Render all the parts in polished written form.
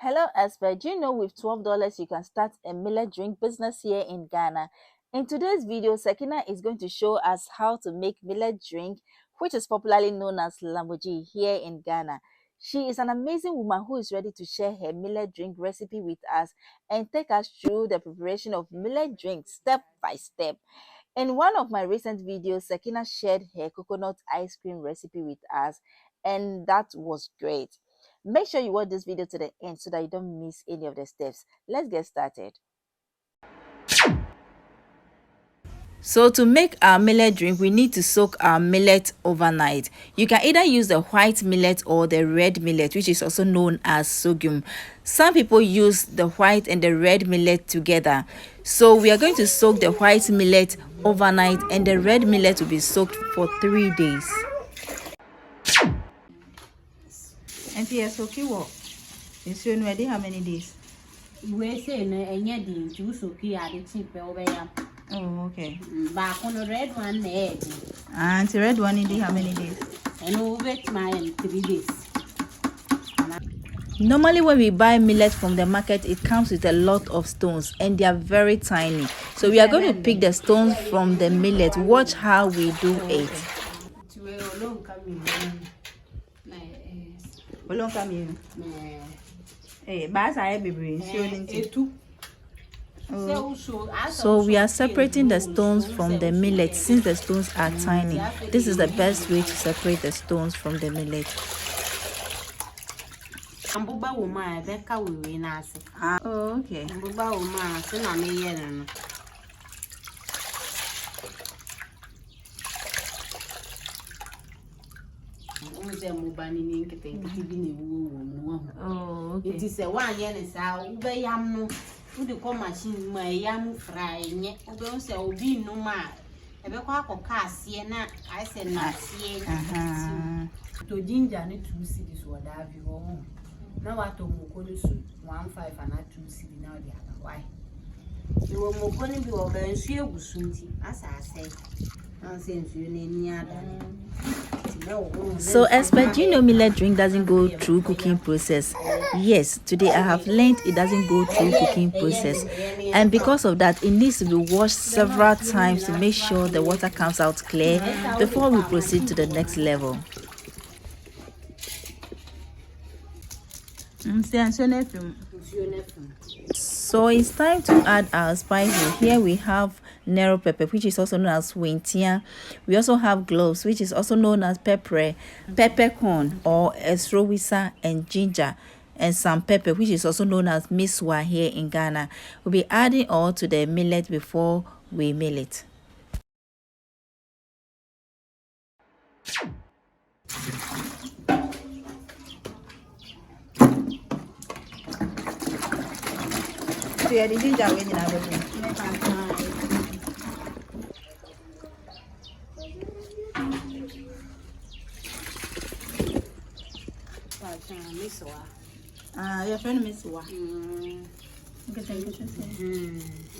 Hello, expert. Do you know with $12 you can start a millet drink business here in Ghana? In today's video, Sekina is going to show us how to make millet drink, which is popularly known as lamujine here in Ghana. She is an amazing woman who is ready to share her millet drink recipe with us and take us through the preparation of millet drink step by step. In one of my recent videos, Sekina shared her coconut ice cream recipe with us, and that was great. Make sure you watch this video to the end so that you don't miss any of the steps. Let's get started. So to make our millet drink, we need to soak our millet overnight. You can either use the white millet or the red millet, which is also known as sorghum. Some people use the white and the red millet together. So we are going to soak the white millet overnight and the red millet will be soaked for 3 days. And yes, okay, what? Is you ready? How many days? We say no, and yet the juice okay at the cheap over. Oh, okay. Back on the red one, there. And the red one, indeed, how many days? And over my 3 days. Normally, when we buy millet from the market, it comes with a lot of stones and they are very tiny. So we are going to pick the stones from the millet. Watch how we do it. So we are separating the stones from the millet since the stones are tiny. This is the best way to separate the stones from the millet. Oh, okay. Oh, okay. It is a 1 year and so very young. Who the call machine my young fry, yet, don't say, oh, be no man. A bequaco cast, Siena, I said, not Siena. To ginger, need 2 cities or that you home. Now I told Mokoni 1 5 and not 2 cities now the other. Why? You were Mokoni be over and she was soon, as I say. Nonsense, you need me. So expert, do you know millet drink doesn't go through cooking process? Yes, today I have learned it doesn't go through cooking process, and because of that it needs to be washed several times to make sure the water comes out clear before we proceed to the next level. So it's time to add our spices. Here we have nero pepper, which is also known as wintia. We also have cloves, which is also known as peppercorn or esrowisa, and ginger, and some pepper, which is also known as miswa here in Ghana. We'll be adding all to the millet before we mill it. So yeah, the ginger in our your friend Miss Wa.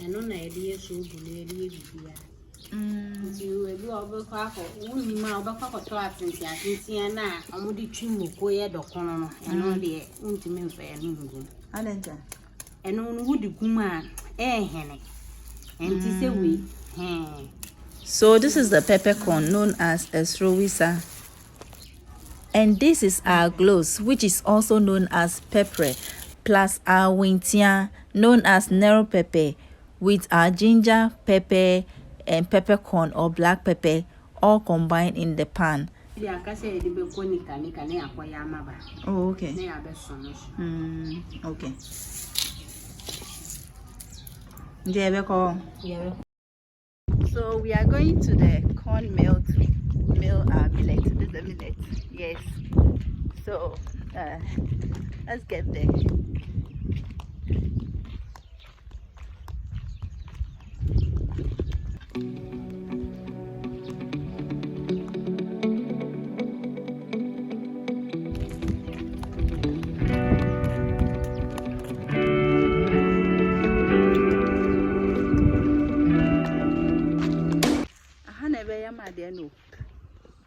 And on idea so bully. You will be over crackle. Only my overcock twats and Siena, and would you trim Mokoya the corner and on the intimate fair. And on would the Guma, henny. And tis a wee. So this is the peppercorn known as esrowisa. And this is our cloves, which is also known as pepper, plus our wintia, known as nero pepper, with our ginger, pepper, and peppercorn or black pepper, all combined in the pan. Oh, okay. Okay. So we are going to the corn mill to mill our millet. This is the millet. Yes. So let's get there.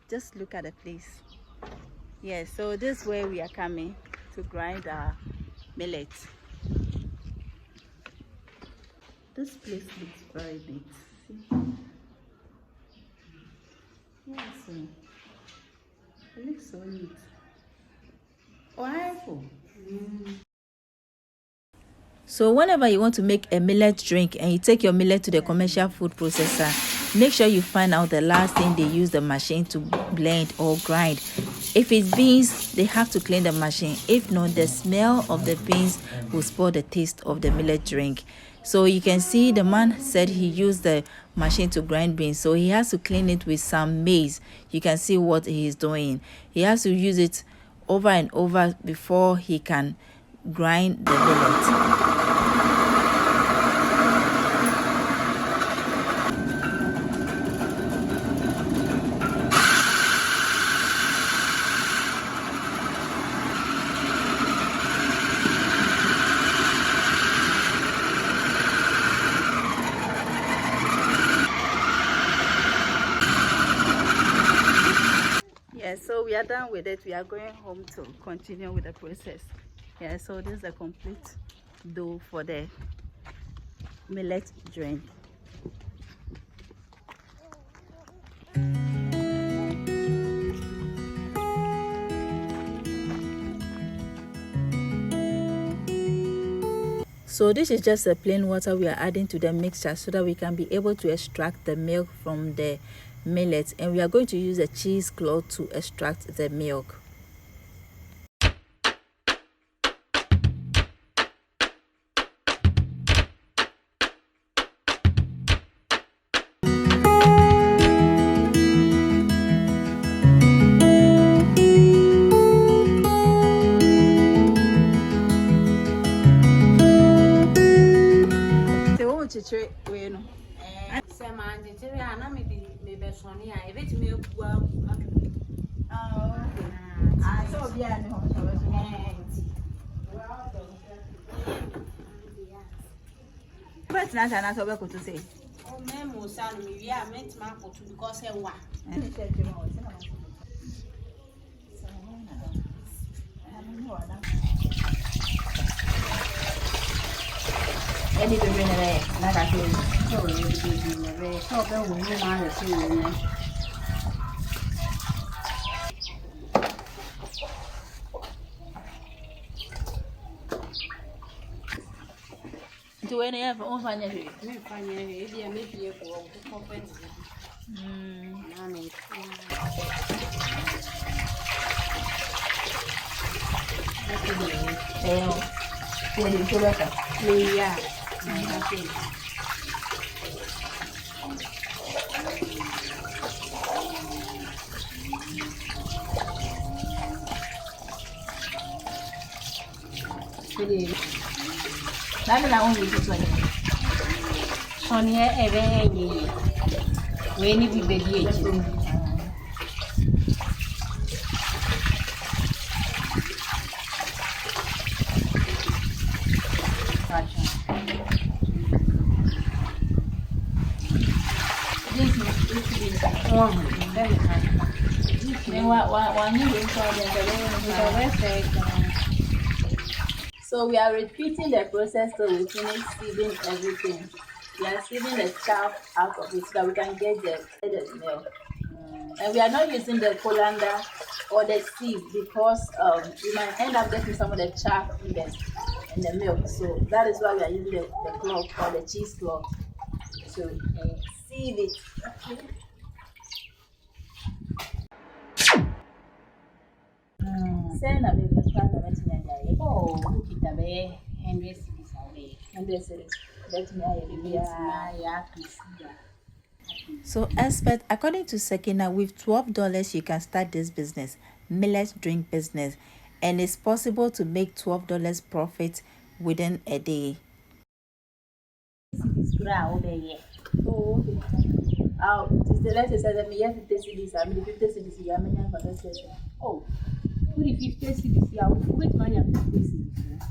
Just look at the place. Yes, so this is where we are coming to grind our millet. This place looks very big. Yes, it looks so neat. Wonderful. So whenever you want to make a millet drink and you take your millet to the commercial food processor, make sure you find out the last thing they use the machine to blend or grind. If it's beans, they have to clean the machine. If not, the smell of the beans will spoil the taste of the millet drink. So you can see the man said he used the machine to grind beans, so he has to clean it with some maize. You can see what he is doing. He has to use it over and over before he can grind the millet. Yeah, so we are done with it. We are going home to continue with the process. Yeah, so this is the complete dough for the millet drink. So this is just a plain water we are adding to the mixture so that we can be able to extract the milk from the millet, and we are going to use a cheesecloth to extract the milk. But not another to say. Oh, memo, son, we are meant to because I want. Any to bring away, not at all. So, to any of all financial. maybe yeah. I only do Sonia, when you be baby. So we are repeating the process till we finish sieving everything. We are sieving the chaff out of it so that we can get the milk. And we are not using the colander or the sieve because we might end up getting some of the chaff in the milk. So that is why we are using the cloth or the cheesecloth to sieve it. Oh, look at the 100 cities away. 100 cities. So expert, according to Sekina, with $12 you can start this business, millet drink business, and it's possible to make $12 profit within a day. Oh, okay. Let's say that me 50 cities, I mean 50 cities, you are many for that session. Oh, 50 cities, I will quit money at 50 cities.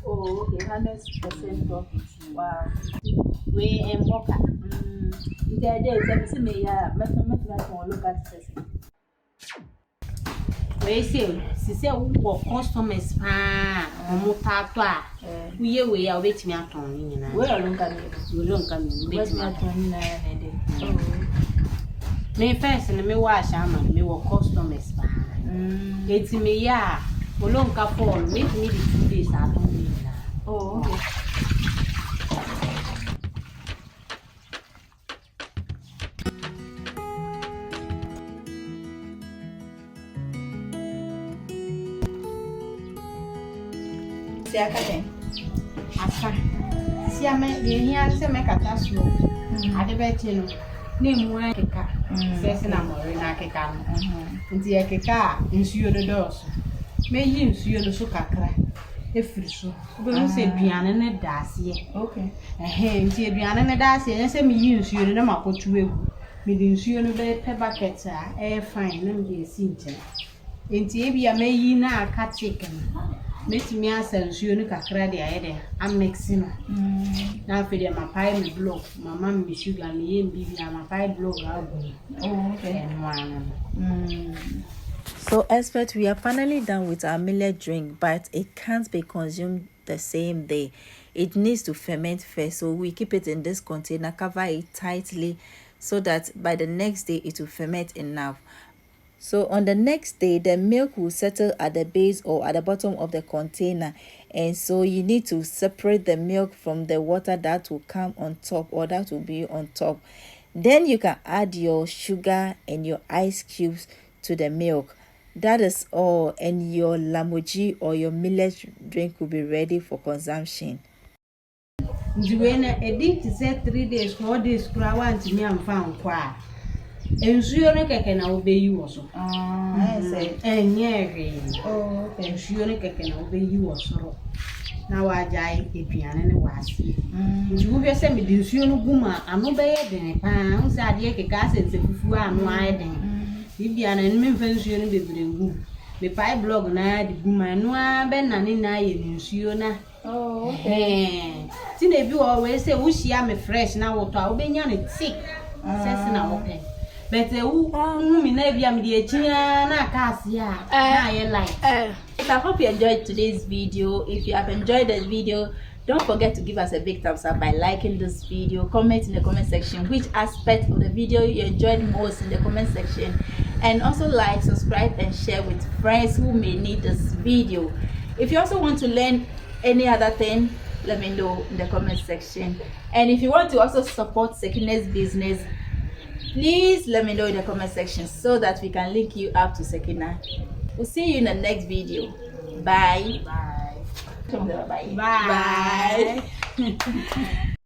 Oh, okay, 100% profit. Wow. We and Boca. There is a me, look at We say we customers omo we we ya obeti mi aton ni na. We alone can obeti mi aton me first na me wa shama me wo customers pa. Eti me ya olonka fall make me the 2 days aton ni na. Oh, okay. Asa si ame de hia se me kata so ade be ti no na emu akeka se na more na akeka no nti akeka nsuo do dos me yi nsuo no so kakra efiri so obe mu se duane ne daase Okay. nti aduane ne daase ne se me yi nsuo no na makotu egu me de nsuo no be pe bucket a fine na me de esi nche nti e bia me yi na aka chicken Meti mi asa nsuo no kakra de ayede am mixing na afede ma pie me block mama me sugar me yem bibia ma pie block agu. Oh, okay. So, expert, we are finally done with our millet drink, but it can't be consumed the same day. It needs to ferment first, so we keep it in this container, cover it tightly so that by the next day it will ferment enough. So on the next day, the milk will settle at the base or at the bottom of the container, and so you need to separate the milk from the water that will come on top or that will be on top. Then you can add your sugar and your ice cubes to the milk. That is all, and your lamujine or your millet drink will be ready for consumption. Juena edit say 3 days 4 days kura want me am fan kwa ensuo no keke na obeyi wo so enye okay ensuo no keke na obeyi wo so na wajai eduane ne wase nju hwe se me ensuo no guma ano be ye den pa un se ade keke asense fufu anu aye den bibia na me mfa ensuo no bebre ngu me pai blog na de guma anu a be na ne na ye ensuo na okay ti na bi wo we se wo hia me fresh na wo to a obenya ne thick sense na wo pe but me na bia me de achia na akasi a na ye like. I hope you enjoyed today's video. If you have enjoyed this video, don't forget to give us a big thumbs up by liking this video. Comment in the comment section which aspect of the video you enjoyed most in the comment section, and also like, subscribe and share with friends who may need this video. If you also want to learn any other thing, let me know in the comment section. And if you want to also support Sekina's business, please let me know in the comment section so that we can link you up to Sekina. We'll see you in the next video. Bye. Bye. Bye. Bye.